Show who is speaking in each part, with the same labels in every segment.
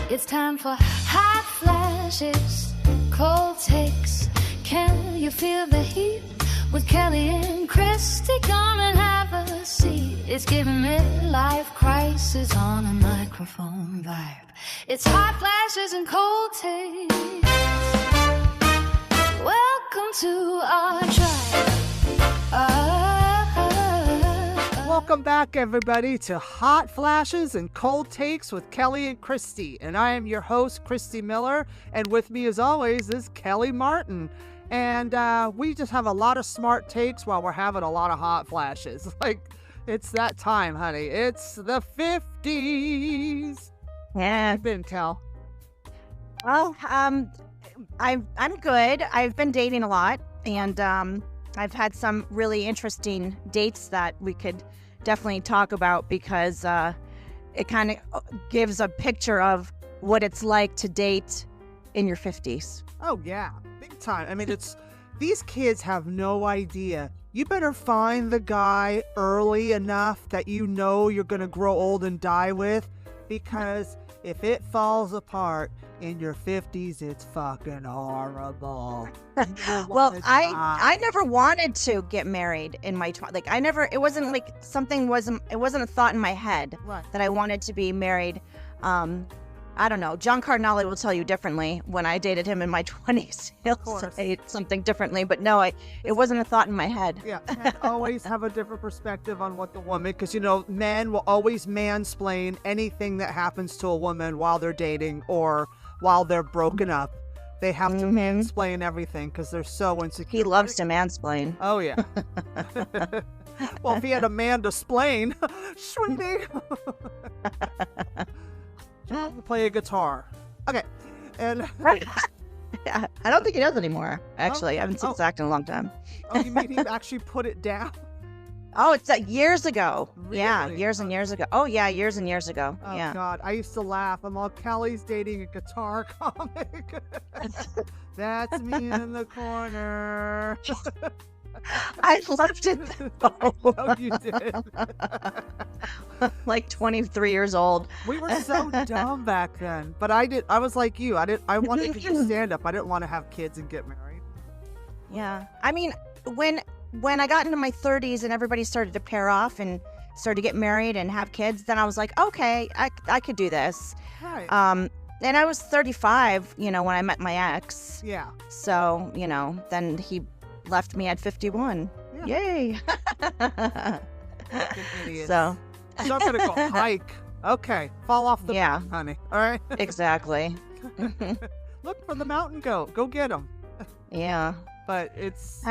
Speaker 1: It's time for hot flashes, cold takes. Can you feel the heat? With Kelly and Christy, come and have a seat. It's giving midlife crisis on a microphone vibe. It's hot flashes and cold takes. Welcome to our tribe.
Speaker 2: Welcome back, everybody, to Hot Flashes and Cold Takes with Kelly and Christy. And I am your host, Christy Miller. And with me, as always, is Kelly Martin. And we just have a lot of smart takes while we're having a lot of hot flashes. Like, it's that time, honey. It's the 50s.
Speaker 3: Yeah.
Speaker 2: You've been, Kel.
Speaker 3: Well, I'm good. I've been dating a lot, and I've had some really interesting dates that we could definitely talk about because it kind of gives a picture of what it's like to date in your 50s.
Speaker 2: Oh, yeah. Big time. I mean, these kids have no idea. You better find the guy early enough that you know you're going to grow old and die with, because if it falls apart in your 50s, it's fucking horrible.
Speaker 3: Well, I never wanted to get married in my 20s. Like, it wasn't like it wasn't a thought in my head that I wanted to be married. I don't know. John Cardinale will tell you differently. When I dated him in my 20s, he'll say something differently. But no, it wasn't a thought in my head.
Speaker 2: Yeah, men always have a different perspective on what the woman, because, you know, men will always mansplain anything that happens to a woman while they're dating or while they're broken up. They have to mansplain everything because they're so insecure.
Speaker 3: He loves to mansplain.
Speaker 2: Oh, yeah. Well, if he had a man to splain, sweetie. Play a guitar. Okay. And
Speaker 3: I don't think he does anymore, actually. I haven't seen Zach in a long time.
Speaker 2: Oh, you mean he actually put it down?
Speaker 3: Oh, it's years ago.
Speaker 2: Really?
Speaker 3: Yeah, years and years ago. Oh, yeah, years and years ago.
Speaker 2: Oh,
Speaker 3: yeah.
Speaker 2: God. I used to laugh. I'm all, Kelly's dating a guitar comic. That's me in the corner.
Speaker 3: I loved it, though.
Speaker 2: Oh, you did.
Speaker 3: Like 23 years old.
Speaker 2: We were so dumb back then. But I was like you. I wanted to do stand-up. I didn't want to have kids and get married.
Speaker 3: Yeah. I mean, when I got into my 30s and everybody started to pair off and started to get married and have kids, then I was like, okay, I could do this.
Speaker 2: Right.
Speaker 3: And I was 35, when I met my ex.
Speaker 2: Yeah.
Speaker 3: So, then he left me at 51. Yeah. Yay. So.
Speaker 2: I'm not going to go hike. Okay. Fall off the mountain, honey. All right?
Speaker 3: Exactly.
Speaker 2: Look for the mountain goat. Go get him.
Speaker 3: Yeah.
Speaker 2: But it's...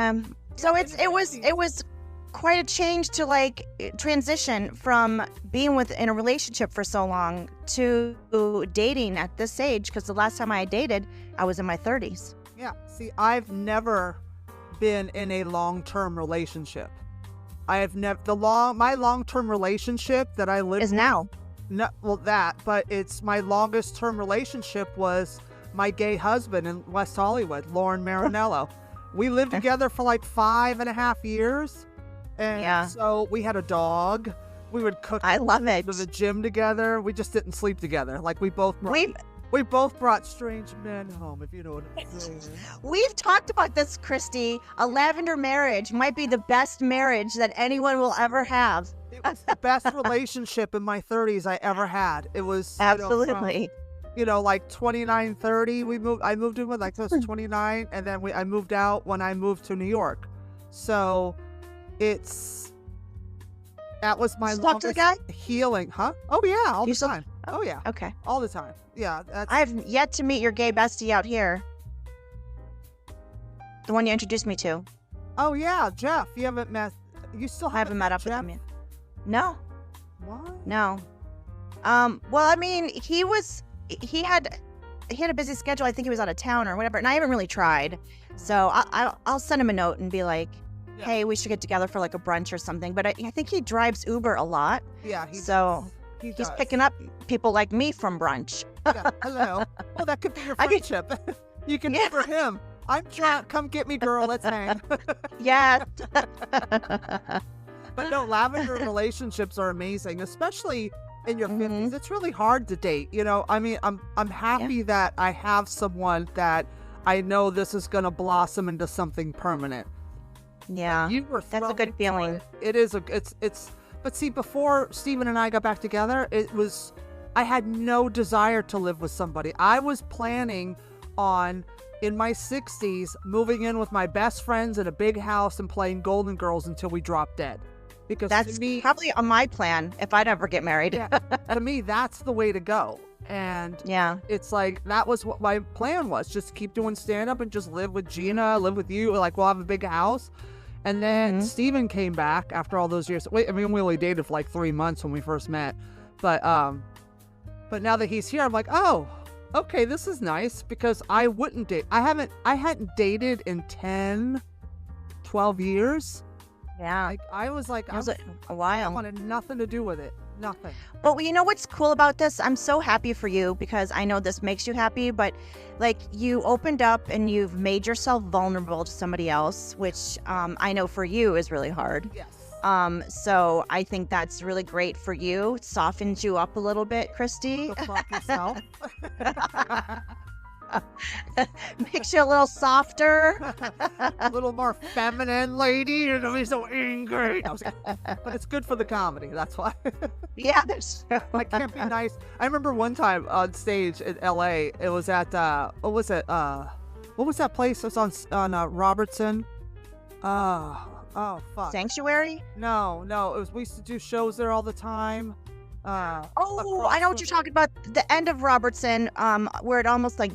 Speaker 3: So it was quite a change to transition from being in a relationship for so long to dating at this age, because the last time I dated, I was in my 30s.
Speaker 2: Yeah. See, I've never been in a long-term relationship. I have never my long-term relationship that I lived
Speaker 3: is now.
Speaker 2: No, well, but it's my longest-term relationship was my gay husband in West Hollywood, Lauren Marinello. We lived together for like 5.5 years, and so we had a dog. We would cook.
Speaker 3: I love it.
Speaker 2: To the gym together. We just didn't sleep together. Like we both brought strange men home, if you know what I'm saying.
Speaker 3: We've talked about this, Christy. A Lavender Marriage might be the best marriage that anyone will ever have.
Speaker 2: It was the best relationship in my 30s I ever had. It was
Speaker 3: absolutely.
Speaker 2: Like 29, 30, I moved in with I was 29, and then I moved out when I moved to New York. So that was my
Speaker 3: longest to the guy?
Speaker 2: Healing, huh? Oh yeah, all the time. Oh yeah.
Speaker 3: Okay.
Speaker 2: All the time. Yeah.
Speaker 3: I've yet to meet your gay bestie out here. The one you introduced me to.
Speaker 2: Oh yeah, Jeff. You haven't met. You still
Speaker 3: haven't met up with him yet. No.
Speaker 2: What?
Speaker 3: No. Well, I mean, he had a busy schedule. I think he was out of town or whatever, and I haven't really tried. So I'll send him a note and be like, hey, we should get together for like a brunch or something. But I think he drives Uber a lot.
Speaker 2: Yeah.
Speaker 3: He's picking up people like me from brunch.
Speaker 2: Yeah, hello. Well, that could be your friendship. You can Uber him. I'm drunk. Come get me, girl. Let's hang.
Speaker 3: Yeah.
Speaker 2: But no, lavender relationships are amazing, especially in your 50s, it's really hard to date. You know, I mean, I'm happy that I have someone that I know this is going to blossom into something permanent.
Speaker 3: Yeah, that's a good feeling.
Speaker 2: It is but see, before Steven and I got back together, I had no desire to live with somebody. I was planning on, in my 60s, moving in with my best friends in a big house and playing Golden Girls until we dropped dead. Because
Speaker 3: that's probably on my plan if I'd ever get married.
Speaker 2: Yeah, to me, that's the way to go. And it's like, that was what my plan was, just keep doing stand-up and just live with Gina, live with you. Like, we'll have a big house. And then Steven came back after all those years. Wait, I mean, we only dated for like 3 months when we first met. But now that he's here, I'm like, oh, okay, this is nice, because I wouldn't date. I hadn't dated in 10, 12 years.
Speaker 3: Yeah.
Speaker 2: Like, I was like,
Speaker 3: it was a while.
Speaker 2: I wanted nothing to do with it. Nothing.
Speaker 3: But you know what's cool about this? I'm so happy for you, because I know this makes you happy, but like, you opened up and you've made yourself vulnerable to somebody else, which I know for you is really hard.
Speaker 2: Yes.
Speaker 3: So I think that's really great for you. It softens you up a little bit, Christy.
Speaker 2: Go fuck yourself.
Speaker 3: Makes you a little softer.
Speaker 2: A little more feminine lady. You're gonna be so angry. But it's good for the comedy, that's why.
Speaker 3: Yeah, that's true.
Speaker 2: I can't be nice. I remember one time on stage in LA, it was at what was it? What was that place? It was on Robertson. Oh fuck.
Speaker 3: Sanctuary?
Speaker 2: No. It was, we used to do shows there all the time.
Speaker 3: I know what you're talking about. The end of Robertson, where it almost like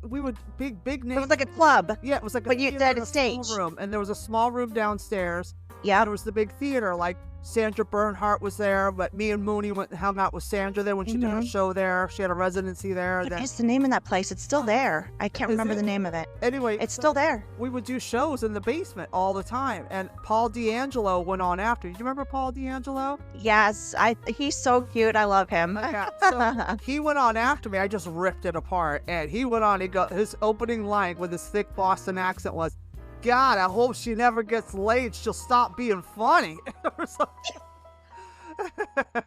Speaker 2: we would big name.
Speaker 3: It was like a club.
Speaker 2: Yeah, it was like
Speaker 3: but you had a stage
Speaker 2: room, and there was a small room downstairs.
Speaker 3: Yeah,
Speaker 2: there was the big theater. Like, Sandra Bernhardt was there, but me and Mooney went and hung out with Sandra there when she did her show there. She had a residency there.
Speaker 3: What is the name of that place? It's still there. I can't remember the name of it.
Speaker 2: Anyway,
Speaker 3: it's still there.
Speaker 2: We would do shows in the basement all the time, and Paul D'Angelo went on after. Do you remember Paul D'Angelo?
Speaker 3: Yes, he's so cute. I love him.
Speaker 2: Yeah, so he went on after me. I just ripped it apart, and he went on. His opening line with his thick Boston accent was, "God, I hope she never gets laid. She'll stop being funny."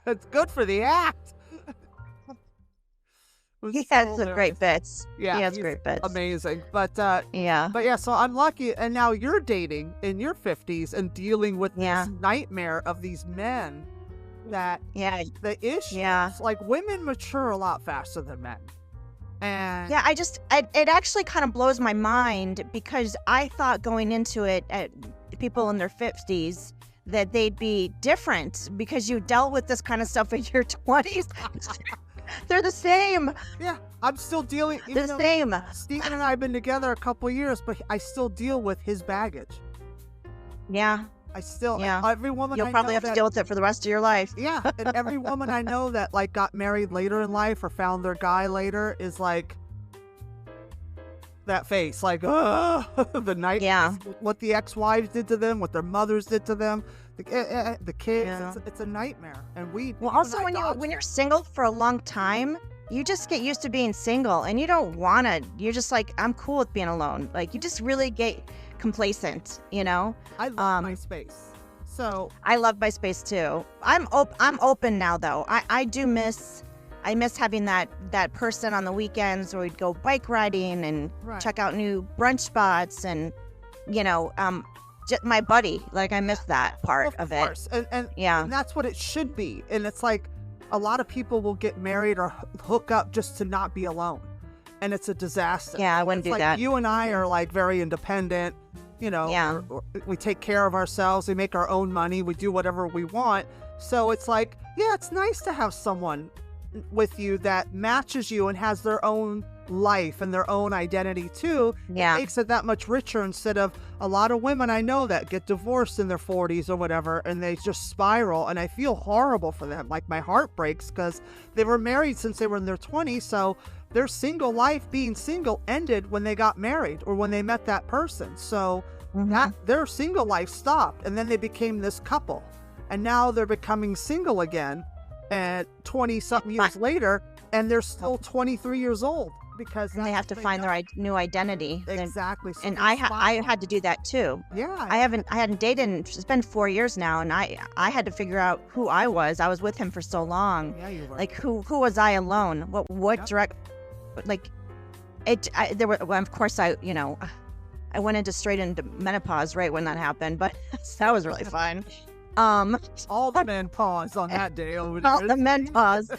Speaker 2: It's good for the act.
Speaker 3: He has some great bits.
Speaker 2: Yeah,
Speaker 3: he has great bits.
Speaker 2: Amazing. But
Speaker 3: yeah.
Speaker 2: So I'm lucky. And now you're dating in your 50s and dealing with this nightmare of these men that the issues, like, women mature a lot faster than men. And
Speaker 3: yeah, it actually kind of blows my mind, because I thought going into it at people in their 50s that they'd be different, because you dealt with this kind of stuff in your 20s. They're the same.
Speaker 2: Yeah, I'm still dealing.
Speaker 3: They're the same.
Speaker 2: Steven and I have been together a couple years, but I still deal with his baggage.
Speaker 3: Yeah.
Speaker 2: I still, every woman
Speaker 3: You'll probably have to deal with it for the rest of your life.
Speaker 2: Yeah, and every woman I know that, like, got married later in life or found their guy later is like, that face, like, the night, what the ex-wives did to them, what their mothers did to them, the kids, it's a nightmare. And
Speaker 3: also when you're single for a long time, you just get used to being single, and you don't want to, you're just like, I'm cool with being alone. Like, you just really get complacent, you know.
Speaker 2: I love my space. So
Speaker 3: I love my space too. I'm open now, though. I miss having that person on the weekends where we'd go bike riding and check out new brunch spots, and just my buddy. Like, I miss that part of it.
Speaker 2: Course. And that's what it should be. And it's like, a lot of people will get married or hook up just to not be alone, and it's a disaster.
Speaker 3: Yeah, I wouldn't do that.
Speaker 2: You and I are, like, very independent. We take care of ourselves. We make our own money. We do whatever we want. So it's like, it's nice to have someone with you that matches you and has their own life and their own identity too.
Speaker 3: Yeah.
Speaker 2: It makes it that much richer, instead of a lot of women I know that get divorced in their 40s or whatever, and they just spiral, and I feel horrible for them. Like, my heart breaks, because they were married since they were in their 20s, so their single life, being single, ended when they got married or when they met that person. So their single life stopped, and then they became this couple, and now they're becoming single again at 20-something years later, and they're still 23 years old. because
Speaker 3: they have to find their new identity.
Speaker 2: Exactly.
Speaker 3: And I had to do that too.
Speaker 2: Yeah.
Speaker 3: I hadn't dated. It's been 4 years now, and I had to figure out who I was. I was with him for so long.
Speaker 2: Yeah, you were.
Speaker 3: Like who was I alone? What direct? Like there were. Well, of course, I went straight into menopause right when that happened, but that was really fun.
Speaker 2: All the men pause on that day over there.
Speaker 3: All the men pause.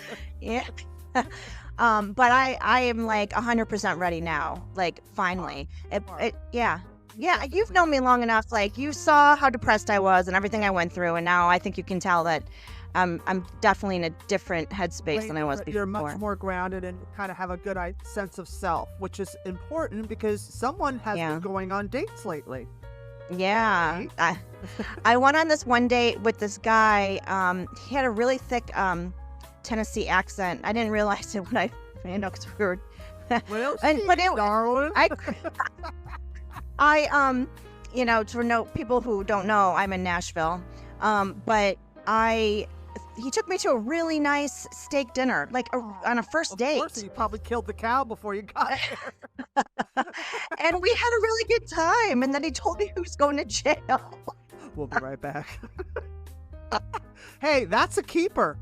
Speaker 3: Yeah. But I am like 100% ready now. Like finally, yeah. You've known me long enough. Like you saw how depressed I was and everything I went through, and now I think you can tell that I'm definitely in a different headspace than I was before.
Speaker 2: You're much more grounded and kind of have a good sense of self, which is important because someone has been going on dates lately.
Speaker 3: Yeah. I went on this one date with this guy. He had a really thick Tennessee accent. I didn't realize it when I because we were.
Speaker 2: Well,
Speaker 3: darling. To people who don't know, I'm in Nashville. But he took me to a really nice steak dinner, like on a first date.
Speaker 2: Of course, you probably killed the cow before you got there.
Speaker 3: And we had a really good time. And then he told me he was going to jail.
Speaker 2: We'll be right back. Hey, that's a keeper.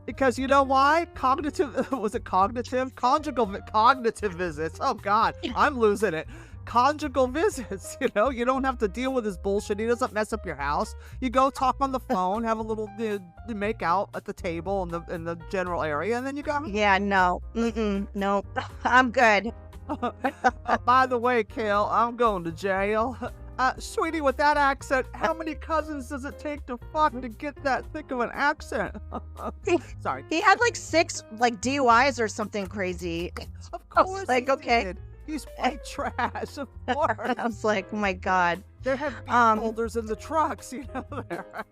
Speaker 2: Because you know why? Cognitive visits. Oh, God, I'm losing it. Conjugal visits, you don't have to deal with his bullshit. He doesn't mess up your house. You go talk on the phone, have a little make out at the table in the general area, and then you go.
Speaker 3: Yeah, no, nope, I'm good.
Speaker 2: By the way, Kale, I'm going to jail. Sweetie, with that accent, how many cousins does it take to fuck to get that thick of an accent? Sorry.
Speaker 3: He had like 6 DUIs or something crazy.
Speaker 2: Of course.
Speaker 3: Okay.
Speaker 2: Did. He's white trash, of course.
Speaker 3: I was like, oh my God.
Speaker 2: There have beer holders in the trucks, there.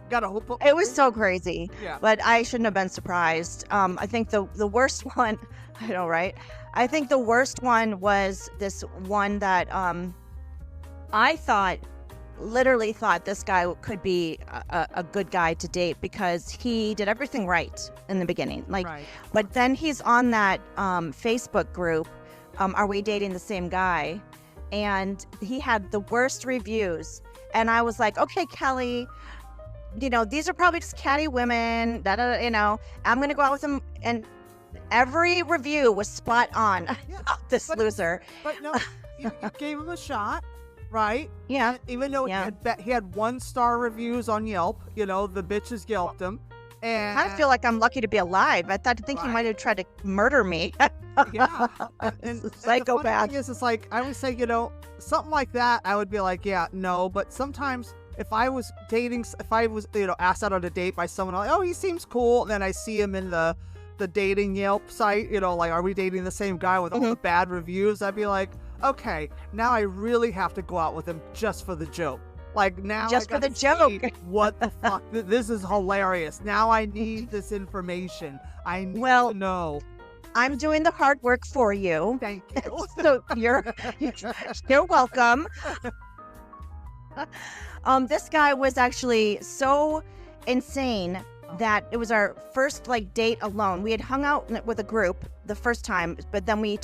Speaker 2: Gotta hope.
Speaker 3: It was so crazy.
Speaker 2: Yeah.
Speaker 3: But I shouldn't have been surprised. I think the worst one, I know, right? I think the worst one was this one that I literally thought this guy could be a good guy to date because he did everything right in the beginning.
Speaker 2: Right.
Speaker 3: But then he's on that Facebook group, Are We Dating the Same Guy? And he had the worst reviews. And I was like, okay, Kelly, these are probably just catty women. I'm going to go out with him. And every review was spot on. This loser.
Speaker 2: But no, you gave him a shot. Right?
Speaker 3: Yeah.
Speaker 2: Even though he had 1-star reviews on Yelp, the bitches Yelped him. And
Speaker 3: I feel like I'm lucky to be alive. I think he might have tried to murder me.
Speaker 2: Yeah. And
Speaker 3: psychopath.
Speaker 2: The thing is, it's like, I would say, something like that, I would be like, yeah, no. But sometimes if I was asked out on a date by someone, like, oh, he seems cool. And then I see him in the dating Yelp site, like, are we dating the same guy with all the bad reviews? I'd be like, okay, now I really have to go out with him just for the joke. Like now,
Speaker 3: just for the joke.
Speaker 2: What the fuck? This is hilarious. Now I need this information. I need to know.
Speaker 3: I'm doing the hard work for you.
Speaker 2: Thank you.
Speaker 3: So you're welcome. This guy was actually so insane that it was our first date alone. We had hung out with a group the first time, but then we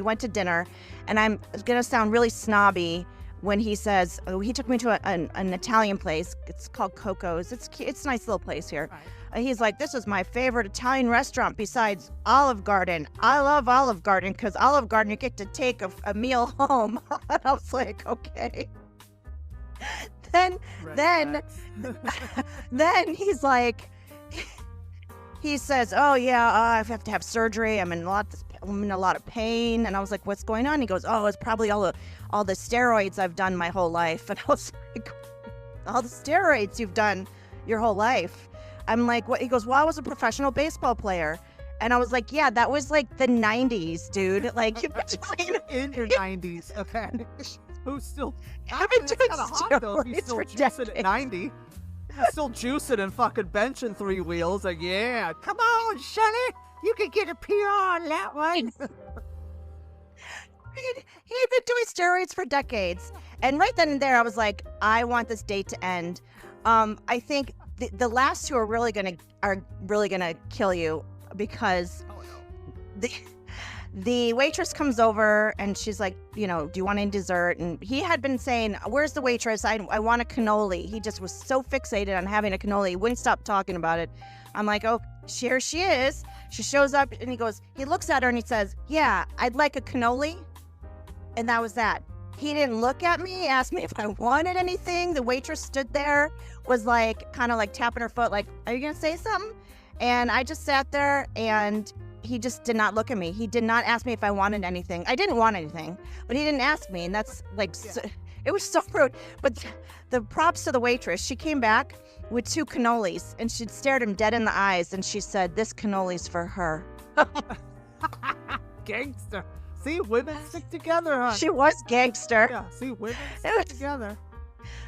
Speaker 3: went to dinner, and I'm gonna sound really snobby when he says he took me to an Italian place. It's called Coco's. It's a nice little place here.
Speaker 2: Right.
Speaker 3: He's like, this is my favorite Italian restaurant besides Olive Garden. I love Olive Garden because Olive Garden you get to take a meal home. And I was like, okay. Then he's like, he says, oh yeah, I have to have surgery. I'm in a lot of pain. And I was like, what's going on? He goes, oh, it's probably all the steroids I've done my whole life. And I was like, all the steroids you've done your whole life? I'm like, what? He goes, well, I was a professional baseball player. And I was like, yeah, that was like the 90s, dude. Like,
Speaker 2: in your 90s, okay. Who's still?
Speaker 3: I've been doing
Speaker 2: steroids
Speaker 3: for
Speaker 2: juicing at 90. Still juicing and fucking benching 3 wheels. Like, yeah, come on, Sonny, you can get a PR on that one.
Speaker 3: He'd been doing steroids for decades, and right then and there, I was like, I want this date to end. I think the last two are really gonna kill you. because the waitress comes over and she's like, do you want any dessert? And he had been saying, where's the waitress? I want a cannoli. He just was so fixated on having a cannoli. He wouldn't stop talking about it. I'm like, oh, here she is. She shows up and he looks at her and he says, yeah, I'd like a cannoli. And that was that. He didn't look at me, ask me if I wanted anything. The waitress stood there, was like, kind of like tapping her foot, like, are you going to say something? And I just sat there and he just did not look at me. He did not ask me if I wanted anything. I didn't want anything, but he didn't ask me. And that's like, it was so rude. But the props to the waitress, she came back with 2 cannolis and she stared him dead in the eyes. And she said, this cannoli's for her.
Speaker 2: Gangster. See, women stick together, huh?
Speaker 3: She was gangster.
Speaker 2: Yeah, see, women stick together.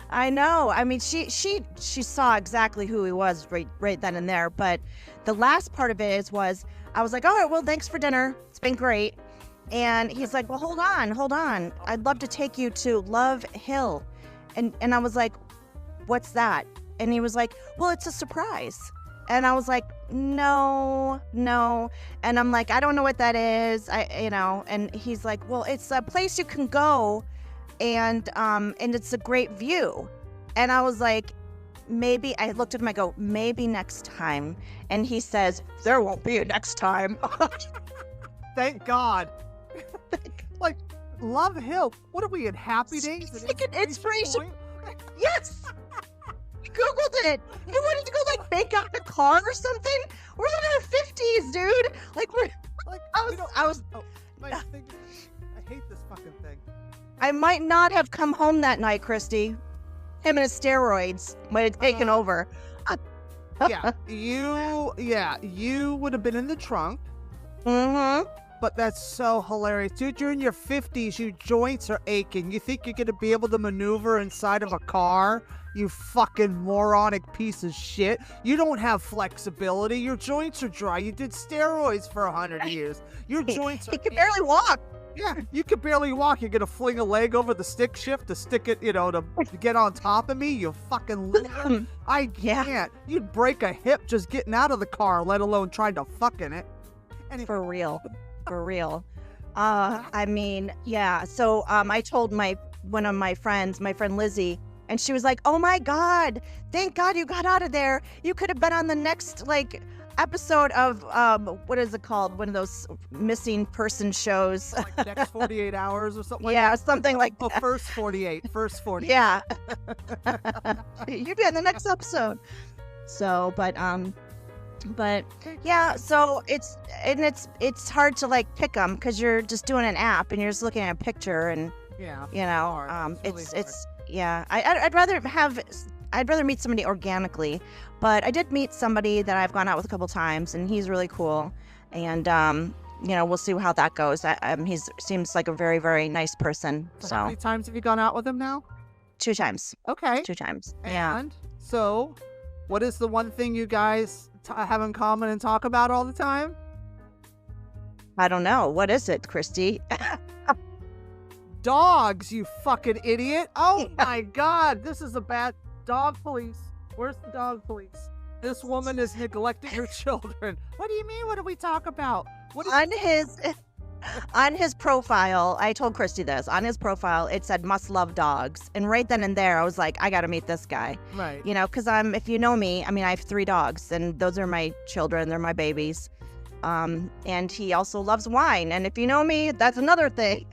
Speaker 3: I know. I mean, she saw exactly who he was right then and there. But the last part of it was, I was like, all right, well, thanks for dinner. It's been great. And he's like, well, hold on. I'd love to take you to Love Hill. And I was like, what's that? And he was like, well, it's a surprise. And I was like, no. And I'm like, I don't know what that is. And he's like, well, it's a place you can go and it's a great view. And I was like, maybe, I looked at him, I go, maybe next time. And he says, there won't be a next time.
Speaker 2: Thank God. Like, Love Hill. What are we in Happy Days?
Speaker 3: It's like an inspiration. Yes. He Googled it. He wanted to go like make out in a car or something. We're in the 50s, dude. Like
Speaker 2: my thing is, I hate this fucking thing.
Speaker 3: I might not have come home that night, Christy. Him and his steroids might have taken over.
Speaker 2: You would have been in the trunk.
Speaker 3: Mm-hmm.
Speaker 2: But that's so hilarious. Dude, you're in your 50s. Your joints are aching. You think you're going to be able to maneuver inside of a car? You fucking moronic piece of shit. You don't have flexibility. Your joints are dry. You did steroids for 100 years. Your joints are...
Speaker 3: He can barely walk.
Speaker 2: Yeah, you can barely walk. You're going to fling a leg over the stick shift to stick it, to get on top of me, you fucking loser. I can't. You'd break a hip just getting out of the car, let alone trying to fuck in it.
Speaker 3: Anyway. For real. I mean, yeah. So I told one of my friends, my friend Lizzie, and she was like, oh my God, thank God you got out of there. You could have been on the next episode of what is it called? One of those missing person shows.
Speaker 2: Like Next 48 Hours or something like
Speaker 3: that.
Speaker 2: Yeah,
Speaker 3: something like that.
Speaker 2: Oh, First 48.
Speaker 3: Yeah. You'd be on the next episode. So, but yeah, so it's hard to pick them because you're just doing an app and you're just looking at a picture and I'd rather meet somebody organically, but I did meet somebody that I've gone out with a couple times and he's really cool and we'll see how that goes. He seems like a very, very nice person. So
Speaker 2: how many times have you gone out with him now?
Speaker 3: 2 times.
Speaker 2: Okay.
Speaker 3: 2 times.
Speaker 2: And so what is the one thing you guys have in common and talk about all the time?
Speaker 3: I don't know. What is it, Christy?
Speaker 2: Dogs, you fucking idiot. Oh my God. This is a bad dog police. Where's the dog police? This woman is neglecting her children. What do you mean? What do we talk about?
Speaker 3: On his profile, I told Christy this. On his profile, it said must love dogs. And right then and there, I was like, I got to meet this guy.
Speaker 2: Right.
Speaker 3: Because if you know me, I mean, I have 3 dogs and those are my children. They're my babies. And he also loves wine. And if you know me, that's another thing.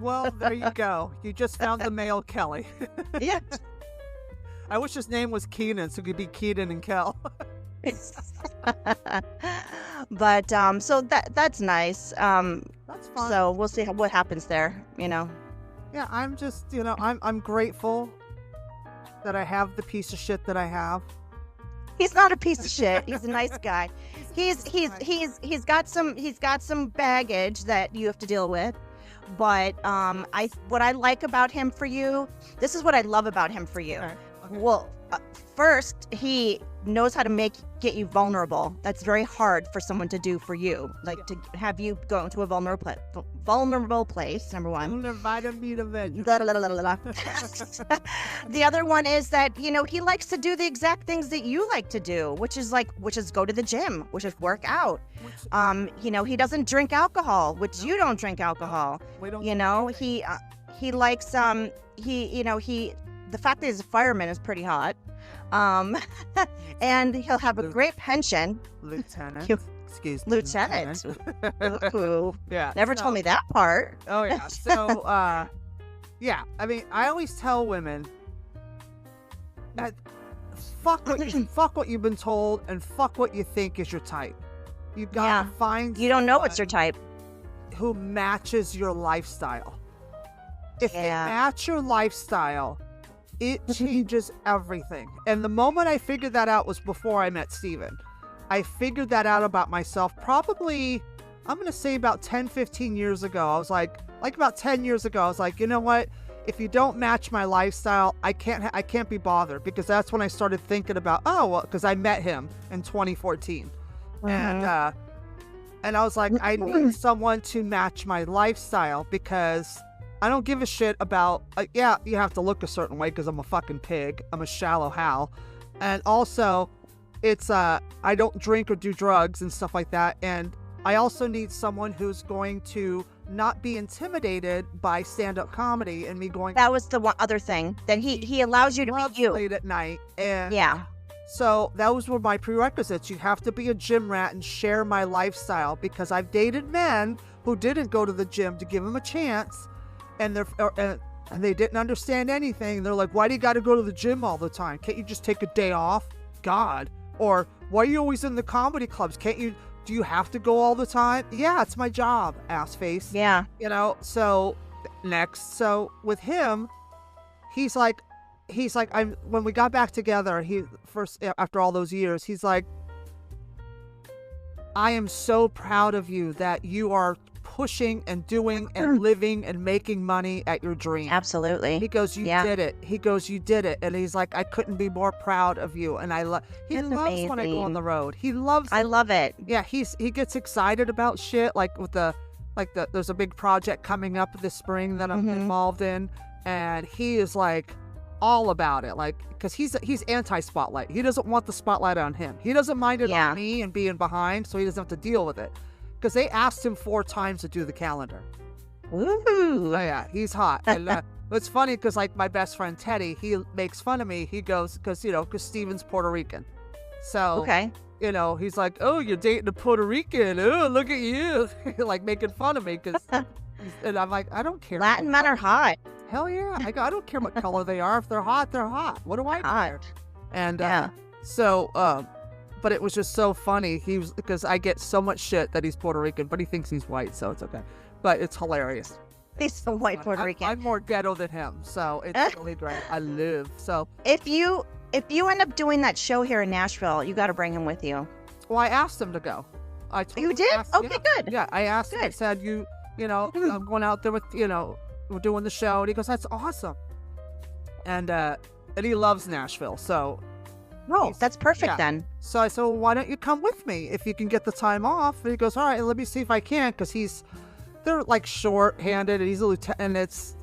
Speaker 2: Well, there you go. You just found the male Kelly.
Speaker 3: Yeah.
Speaker 2: I wish his name was Keenan, so it could be Keenan and Kel.
Speaker 3: But so that's nice.
Speaker 2: That's fun.
Speaker 3: So we'll see what happens there.
Speaker 2: Yeah, I'm just I'm grateful that I have the piece of shit that I have.
Speaker 3: He's not a piece of shit. He's a nice guy. He's got some baggage that you have to deal with. But what I like about him for you, this is what I love about him for you.
Speaker 2: Okay.
Speaker 3: Well, first, he knows how to get you vulnerable. That's very hard for someone to do for you. Like to have you go into a vulnerable place, number one.
Speaker 2: The
Speaker 3: other one is that, he likes to do the exact things that you like to do, which is go to the gym, which is work out. He doesn't drink alcohol, which you don't drink alcohol. He likes, the fact that he's a fireman is pretty hot. And he'll have a great pension.
Speaker 2: Lieutenant. Excuse me.
Speaker 3: Lieutenant. Ooh.
Speaker 2: Yeah.
Speaker 3: Never told me that part.
Speaker 2: Oh, yeah. So, yeah. I mean, I always tell women that fuck what you've been told and fuck what you think is your type. You gotta find
Speaker 3: You don't know what's your type.
Speaker 2: Who matches your lifestyle. If they match your lifestyle, it changes everything. And the moment I figured that out was before I met Steven. I figured that out about myself probably, I'm going to say about 10, 15 years ago. I was like about 10 years ago, I was like, you know what? If you don't match my lifestyle, I can't be bothered, because that's when I started thinking about, because I met him in 2014. And I was like, I need someone to match my lifestyle, because I don't give a shit about, you have to look a certain way because I'm a fucking pig. I'm a shallow Hal. And also, it's, I don't drink or do drugs and stuff like that. And I also need someone who's going to not be intimidated by stand-up comedy and me going.
Speaker 3: That was the one other thing, that he allows you to be you.
Speaker 2: Late at night. And so those were my prerequisites. You have to be a gym rat and share my lifestyle, because I've dated men who didn't go to the gym to give them a chance. And they didn't understand anything. They're like, why do you got to go to the gym all the time? Can't you just take a day off? God. Or why are you always in the comedy clubs? Do you have to go all the time? Yeah, it's my job, ass face.
Speaker 3: Yeah.
Speaker 2: So next. So with him, he's like, when we got back together, after all those years, he's like, I am so proud of you that you are pushing and doing and living and making money at your dream.
Speaker 3: Absolutely.
Speaker 2: He goes, you did it. He goes, you did it. And he's like, I couldn't be more proud of you. And he loves
Speaker 3: amazing.
Speaker 2: when I go on the road. He loves
Speaker 3: I love it.
Speaker 2: Yeah, he gets excited about shit, like there's a big project coming up this spring that I'm involved in, and he is like all about it, like, because he's anti-spotlight. He doesn't want the spotlight on him. He doesn't mind it on me and being behind, so he doesn't have to deal with it. Because they asked him 4 times to do the calendar.
Speaker 3: Ooh.
Speaker 2: Yeah, he's hot. And it's funny because, like, my best friend Teddy, he makes fun of me. He goes, because Steven's Puerto Rican. So, he's like, oh, you're dating a Puerto Rican. Oh, look at you. Like, making fun of me. And I'm like, I don't care.
Speaker 3: Latin men are hot.
Speaker 2: Hell yeah. I don't care what color they are. If they're hot, they're hot. What do I care? And but it was just so funny. Because I get so much shit that he's Puerto Rican, but he thinks he's white, so it's okay. But it's hilarious.
Speaker 3: He's so white Puerto Rican.
Speaker 2: I'm more ghetto than him, so it's really great. I live. So
Speaker 3: if you end up doing that show here in Nashville, you got to bring him with you.
Speaker 2: Well, I asked him to go.
Speaker 3: You did? Okay, good.
Speaker 2: Yeah, I asked him. I said, I'm going out there with, we're doing the show, and he goes, that's awesome. And he loves Nashville, so.
Speaker 3: Oh, that's perfect then.
Speaker 2: So I said, well, why don't you come with me if you can get the time off? And he goes, all right, let me see if I can, because they're like short-handed, and he's a lieutenant, and it's,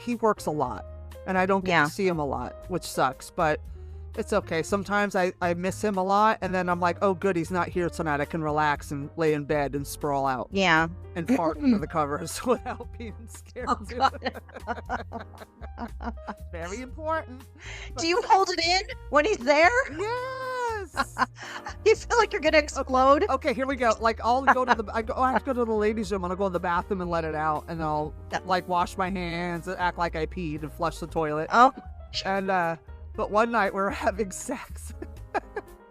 Speaker 2: he works a lot, and I don't get to see him a lot, which sucks, but it's okay. Sometimes I miss him a lot, and then I'm like, oh, good, he's not here tonight. I can relax and lay in bed and sprawl out.
Speaker 3: Yeah.
Speaker 2: And fart under the covers without being scared.
Speaker 3: Oh, God.
Speaker 2: Very important.
Speaker 3: Do you hold it in when he's there?
Speaker 2: Yes.
Speaker 3: You feel like you're going to explode?
Speaker 2: Okay, here we go. Like, I have to go to the ladies' room, and I'll go in the bathroom and let it out, and I'll, like, wash my hands and act like I peed and flush the toilet.
Speaker 3: Oh.
Speaker 2: And, but one night we were having sex.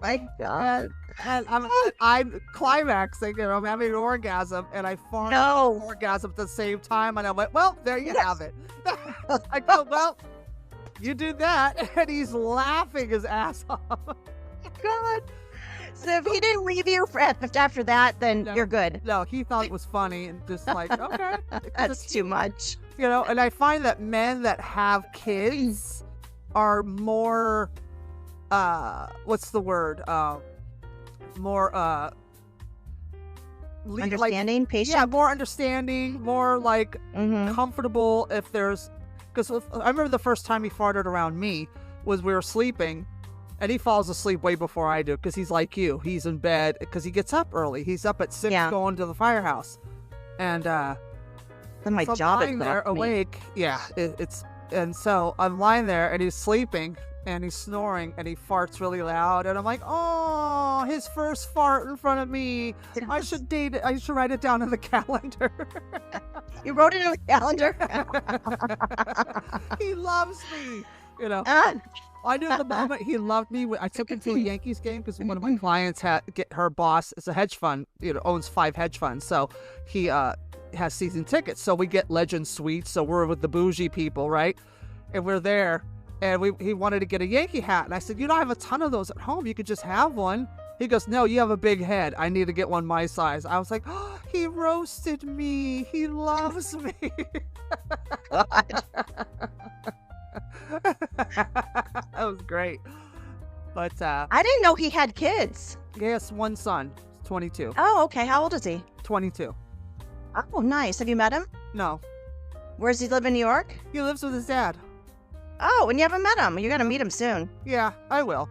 Speaker 3: My God.
Speaker 2: And I'm climaxing, I'm having an orgasm, and I farted an orgasm at the same time, and I went, well, there you have it. I go, well, you did that, and he's laughing his ass off.
Speaker 3: God. So if he didn't leave you after that, then you're good.
Speaker 2: No, he thought it was funny, and just like, okay.
Speaker 3: That's too much.
Speaker 2: And I find that men that have kids are more what's the word? More
Speaker 3: Understanding, patient.
Speaker 2: Yeah, more understanding, more like comfortable. If there's, because I remember the first time he farted around me was we were sleeping, and he falls asleep way before I do because he's like you. He's in bed because he gets up early. He's up at 6 going to the firehouse, and
Speaker 3: then my job is
Speaker 2: there awake. Yeah, and so I'm lying there and he's sleeping. And he's snoring, and he farts really loud, and I'm like, oh, his first fart in front of me. I should date it. I should write it down in the calendar.
Speaker 3: You wrote it in the calendar?
Speaker 2: He loves me, I knew the moment he loved me. I took him to a Yankees game because one of my clients her boss is a hedge fund, owns 5 hedge funds, so he has season tickets. So we get Legend Suites, so we're with the bougie people, right? And we're there. And he wanted to get a Yankee hat. And I said, I have a ton of those at home. You could just have one. He goes, no, you have a big head. I need to get one my size. I was like, oh, he roasted me. He loves me.
Speaker 3: God.
Speaker 2: That was great. But
Speaker 3: I didn't know he had kids.
Speaker 2: Yes, one son, 22.
Speaker 3: Oh, okay. How old is he?
Speaker 2: 22.
Speaker 3: Oh, nice. Have you met him?
Speaker 2: No.
Speaker 3: Where does he live in New York?
Speaker 2: He lives with his dad.
Speaker 3: Oh, and you haven't met him. You got to meet him soon.
Speaker 2: Yeah, I will.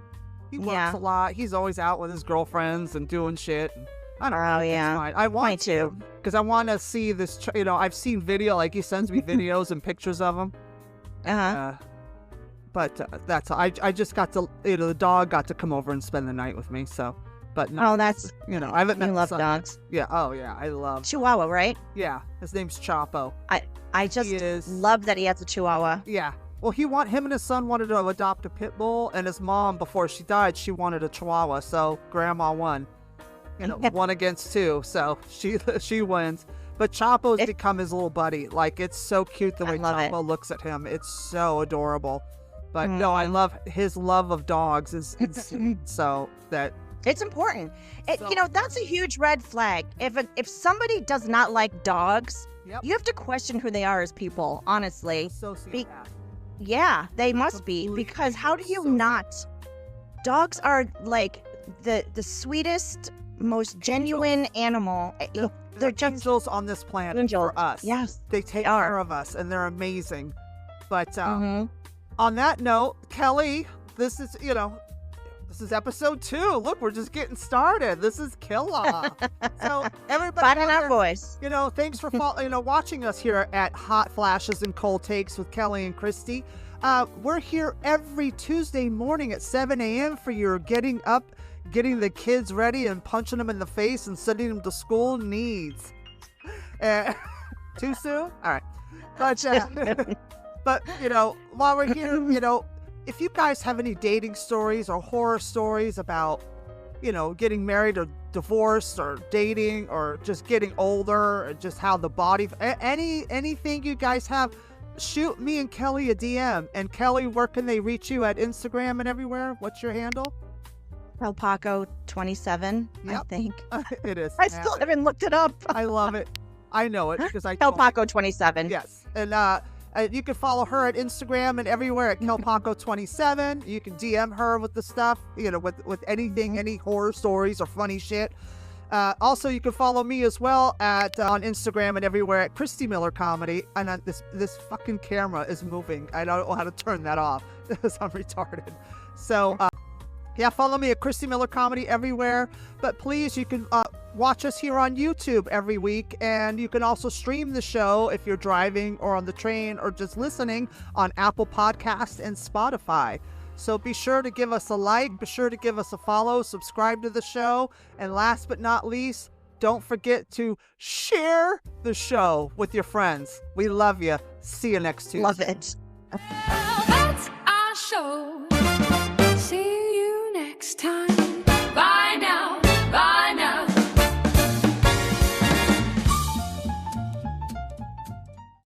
Speaker 2: He works a lot. He's always out with his girlfriends and doing shit. I don't know.
Speaker 3: Oh, yeah.
Speaker 2: Fine. I want
Speaker 3: to.
Speaker 2: Because I want to see this. I've seen video. Like, he sends me videos and pictures of him. But that's. I just got to. The dog got to come over and spend the night with me. So, but no.
Speaker 3: Oh, that's.
Speaker 2: I haven't met.
Speaker 3: You love dogs.
Speaker 2: Yeah. Oh, yeah. I love.
Speaker 3: Chihuahua, right?
Speaker 2: Yeah. His name's Chapo.
Speaker 3: I just love that he has a Chihuahua.
Speaker 2: Yeah. Well, him and his son wanted to adopt a pit bull, and his mom, before she died, she wanted a Chihuahua. So Grandma won. 1 against 2. So she wins. But Chapo's become his little buddy. Like, it's so cute the way Chapo looks at him. It's so adorable. But no, I love his love of dogs is so that.
Speaker 3: It's important. That's a huge red flag. If somebody does not like dogs, you have to question who they are as people. Honestly,
Speaker 2: sociopath.
Speaker 3: Yeah, they must be, because how do you not? Dogs are like the sweetest, most genuine animal. They're just
Speaker 2: angels on this planet for us.
Speaker 3: Yes,
Speaker 2: they take care of us, and they're amazing. But on that note, Kelly, this is episode 2. Look, we're just getting started. This is killer. So everybody,
Speaker 3: finding our voice.
Speaker 2: Thanks for watching us here at Hot Flashes and Cold Takes with Kelly and Christy. We're here every Tuesday morning at 7 a.m. for your getting up, getting the kids ready, and punching them in the face and sending them to school needs. Too soon? All right. But while we're here, if you guys have any dating stories or horror stories about, getting married or divorced or dating or just getting older, or just how the body, anything you guys have, shoot me and Kelly a DM. And Kelly, where can they reach you at Instagram and everywhere? What's your handle?
Speaker 3: Kelpaco27, I think.
Speaker 2: It is.
Speaker 3: I still haven't looked it up.
Speaker 2: I love it. I know it because I
Speaker 3: Kelpaco27.
Speaker 2: Yes. And you can follow her at Instagram and everywhere at Kelpaco27. You can DM her with the stuff, with anything, any horror stories or funny shit. Also, you can follow me as well on Instagram and everywhere at Christy Miller Comedy. And this fucking camera is moving. I don't know how to turn that off because I'm retarded. So, follow me at Christy Miller Comedy everywhere. But please, you can watch us here on YouTube every week, and you can also stream the show if you're driving or on the train or just listening on Apple Podcasts and Spotify. So be sure to give us a like, be sure to give us a follow, subscribe to the show, and last but not least, don't forget to share the show with your friends. We love you. See you next Tuesday.
Speaker 3: Love it.
Speaker 1: That's our show. See you next time.